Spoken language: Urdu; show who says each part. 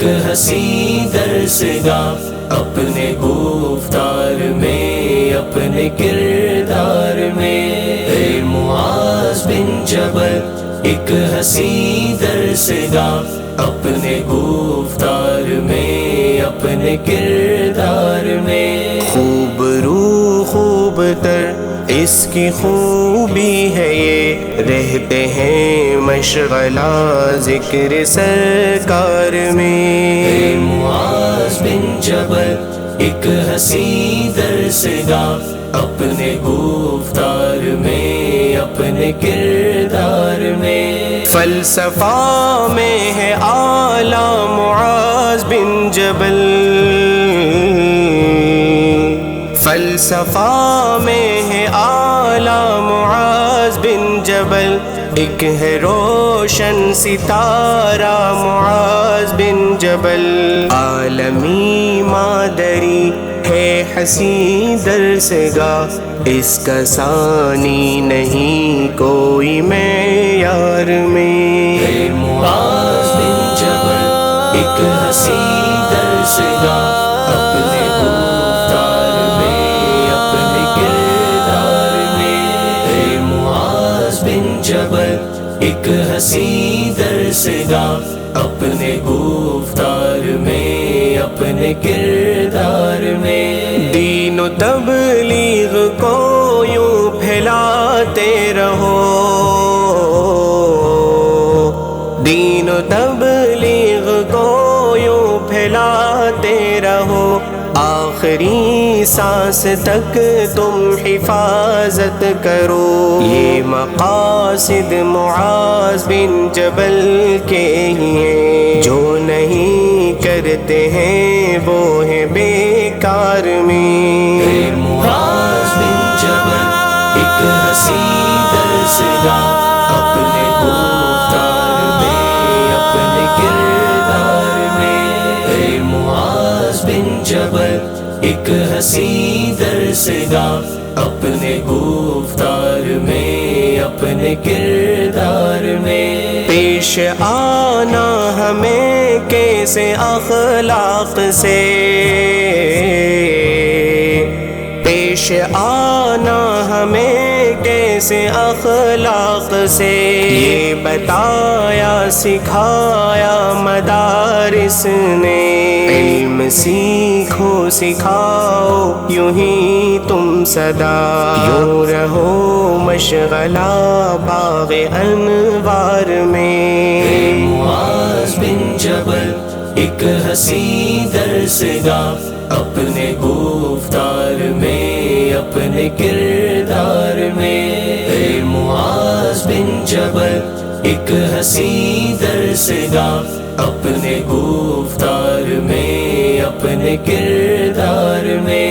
Speaker 1: ایک ہنسی درسگاہ اپنے گفتار میں اپنے کردار میں، اے معاذ بن جبل ایک ہنسی درسگاہ اپنے گفتار میں اپنے کردار میں، خوب روح خوب تر اس کی خوبی ہے یہ، رہتے ہیں مشغلہ ذکر سرکار میں، اے معاذ بن جبل ایک ہنسی درسگاہ اپنے گفتار میں اپنے کردار میں، فلسفہ میں ہے اعلیٰ معاذ بن جبل، فلسفہ میں ہے اعلیٰ معاذ بن جبل، ایک ہے روشن ستارہ معاذ بن جبل، عالمی مادری ہے حسین درسگاہ، اس کا ثانی نہیں کوئی معیار میں، اے معاذ بن جبل ایک حسین درسگاہ اپنے گفتار میں اپنے کردار میں، اے معاذ بن جبل ایک حسین درسگاہ اپنے گفتار میں اپنے کردار میں، دین و تبلیغ کو یوں پھیلاتے رہو، دین و تبلیغ کو یوں پھیلاتے رہو، آخری سانس تک تم حفاظت کرو، یہ مقاصد معاذ بن جبل کے ہی ہیں، جو نہیں کرتے ہیں وہ ہیں بیکار میں، اے معاذ بن جبل ایک حسین درسگاہ اپنے گفتار میں اپنے کردار میں، اے معاذ بن جبل ایک حسین درسگاہ اپنے گفتار میں اپنے کردار میں، پیش آنا ہمیں کیسے اخلاق سے، پیش آنا ہمیں کیسے اخلاق سے، یہ بتایا سکھایا مدارس نے، علم سیکھو سکھاؤ یوں ہی تم سدا، یوں رہو مشغلہ باغ انوار میں، اے معاذ بن جبل ایک حسین درسگاہ اپنے گفتار میں اپنے کردار میں، اے معاذ بن جبل ایک حسین درسگاہ اپنے گفتار میں اپنے کردار میں،